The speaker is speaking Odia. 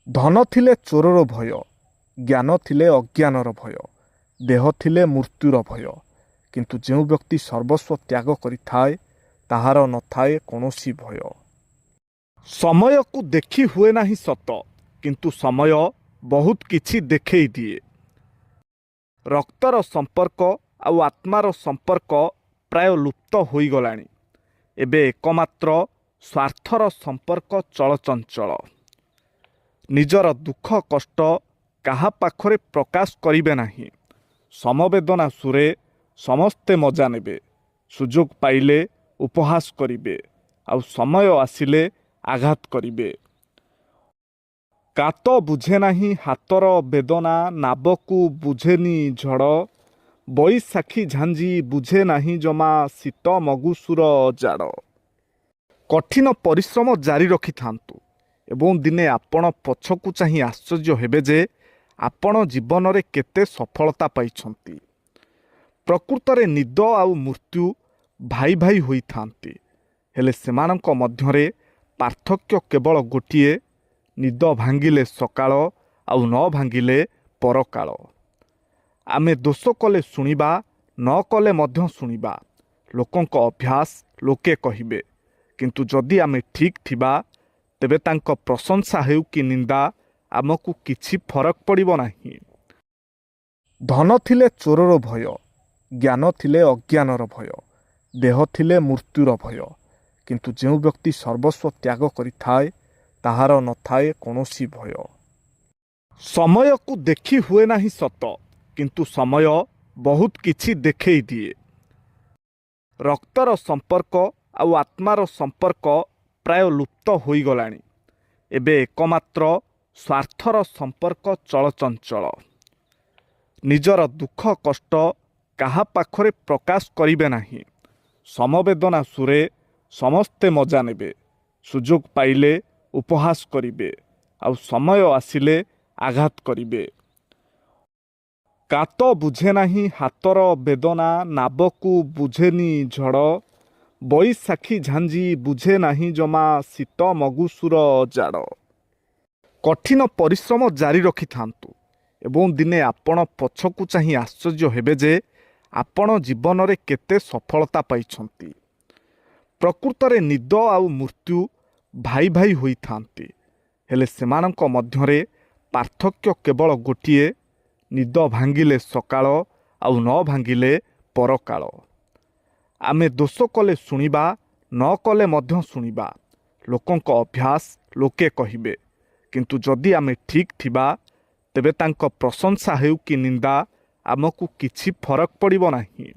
ଧନ ଥିଲେ ଚୋରର ଭୟ, ଜ୍ଞାନ ଥିଲେ ଅଜ୍ଞାନର ଭୟ, ଦେହ ଥିଲେ ମୃତ୍ୟୁର ଭୟ। କିନ୍ତୁ ଯେଉଁ ବ୍ୟକ୍ତି ସର୍ବସ୍ୱ ତ୍ୟାଗ କରିଥାଏ ତାହାର ନଥାଏ କୌଣସି ଭୟ। ସମୟକୁ ଦେଖି ହୁଏ ନାହିଁ ସତ, କିନ୍ତୁ ସମୟ ବହୁତ କିଛି ଦେଖେଇ ଦିଏ। ରକ୍ତର ସମ୍ପର୍କ ଆଉ ଆତ୍ମାର ସମ୍ପର୍କ ପ୍ରାୟ ଲୁପ୍ତ ହୋଇଗଲାଣି। ଏବେ ଏକମାତ୍ର ସ୍ୱାର୍ଥର ସମ୍ପର୍କ ଚଳଚଞ୍ଚଳ। ନିଜର ଦୁଃଖ କଷ୍ଟ କାହା ପାଖରେ ପ୍ରକାଶ କରିବେ ନାହିଁ। ସମବେଦନା ସୁରେ ସମସ୍ତେ ମଜା ନେବେ। ସୁଯୋଗ ପାଇଲେ ଉପହାସ କରିବେ, ଆଉ ସମୟ ଆସିଲେ ଆଘାତ କରିବେ। କାତ ବୁଝେ ନାହିଁ ହାତର ବେଦନା, ନାବକୁ ବୁଝେନି ଝଡ଼। ବୈଶାଖୀ ଝାଞ୍ଜି ବୁଝେ ନାହିଁ ଜମା, ଶୀତ ମଗୁସୁର ଜାଡ଼। କଠିନ ପରିଶ୍ରମ ଜାରି ରଖିଥାନ୍ତୁ ଏବଂ ଦିନେ ଆପଣ ପଛକୁ ଚାହିଁ ଆଶ୍ଚର୍ଯ୍ୟ ହେବେ ଯେ ଆପଣ ଜୀବନରେ କେତେ ସଫଳତା ପାଇଛନ୍ତି। ପ୍ରକୃତରେ ନିଦ ଆଉ ମୃତ୍ୟୁ ଭାଇ ଭାଇ ହୋଇଥାନ୍ତି, ହେଲେ ସେମାନଙ୍କ ମଧ୍ୟରେ ପାର୍ଥକ୍ୟ କେବଳ ଗୋଟିଏ, ନିଦ ଭାଙ୍ଗିଲେ ସକାଳ ଆଉ ନ ଭାଙ୍ଗିଲେ ପରକାଳ। ଆମେ ଦୋଷ କଲେ ଶୁଣିବା, ନ କଲେ ମଧ୍ୟ ଶୁଣିବା। ଲୋକଙ୍କ ଅଭ୍ୟାସ ଲୋକେ କହିବେ, କିନ୍ତୁ ଯଦି ଆମେ ଠିକ୍ ଥିବା ତେବେ ତାଙ୍କ ପ୍ରଶଂସା ହେଉ କି ନିନ୍ଦା ଆମକୁ କିଛି ଫରକ ପଡ଼ିବ ନାହିଁ। ଧନ ଥିଲେ ଚୋରର ଭୟ, ଜ୍ଞାନ ଥିଲେ ଅଜ୍ଞାନର ଭୟ, ଦେହ ଥିଲେ ମୃତ୍ୟୁର ଭୟ। କିନ୍ତୁ ଯେଉଁ ବ୍ୟକ୍ତି ସର୍ବସ୍ୱ ତ୍ୟାଗ କରିଥାଏ ତାହାର ନଥାଏ କୌଣସି ଭୟ। ସମୟକୁ ଦେଖି ହୁଏ ନାହିଁ ସତ, କିନ୍ତୁ ସମୟ ବହୁତ କିଛି ଦେଖେଇ ଦିଏ। ରକ୍ତର ସମ୍ପର୍କ ଆଉ ଆତ୍ମାର ସମ୍ପର୍କ ପ୍ରାୟ ଲୁପ୍ତ ହୋଇଗଲାଣି। ଏବେ ଏକମାତ୍ର ସ୍ୱାର୍ଥର ସମ୍ପର୍କ ଚଳଚଞ୍ଚଳ। ନିଜର ଦୁଃଖ କଷ୍ଟ କାହା ପାଖରେ ପ୍ରକାଶ କରିବେ ନାହିଁ। ସମବେଦନା ସୁରେ ସମସ୍ତେ ମଜା ନେବେ। ସୁଯୋଗ ପାଇଲେ ଉପହାସ କରିବେ, ଆଉ ସମୟ ଆସିଲେ ଆଘାତ କରିବେ। କାତ ବୁଝେ ନାହିଁ ହାତର ବେଦନା, ନାବକୁ ବୁଝେନି ଝଡ଼। ବୈଶାଖୀ ଝାଞ୍ଜି ବୁଝେ ନାହିଁ ଜମା, ଶୀତ ମଗୁସୁର ଜାଡ଼। କଠିନ ପରିଶ୍ରମ ଜାରି ରଖିଥାନ୍ତୁ ଏବଂ ଦିନେ ଆପଣ ପଛକୁ ଚାହିଁ ଆଶ୍ଚର୍ଯ୍ୟ ହେବେ ଯେ ଆପଣ ଜୀବନରେ କେତେ ସଫଳତା ପାଇଛନ୍ତି। ପ୍ରକୃତରେ ନିଦ ଆଉ ମୃତ୍ୟୁ ଭାଇ ଭାଇ ହୋଇଥାନ୍ତି, ହେଲେ ସେମାନଙ୍କ ମଧ୍ୟରେ ପାର୍ଥକ୍ୟ କେବଳ ଗୋଟିଏ, ନିଦ ଭାଙ୍ଗିଲେ ସକାଳ ଆଉ ନ ଭାଙ୍ଗିଲେ ପରକାଳ। ଆମେ ଦୋଷ କଲେ ଶୁଣିବା, ନ କଲେ ମଧ୍ୟ ଶୁଣିବା। ଲୋକଙ୍କ ଅଭ୍ୟାସ ଲୋକେ କହିବେ, କିନ୍ତୁ ଯଦି ଆମେ ଠିକ୍ ଥିବା ତେବେ ତାଙ୍କ ପ୍ରଶଂସା ହେଉ କି ନିନ୍ଦା ଆମକୁ କିଛି ଫରକ ପଡ଼ିବ ନାହିଁ।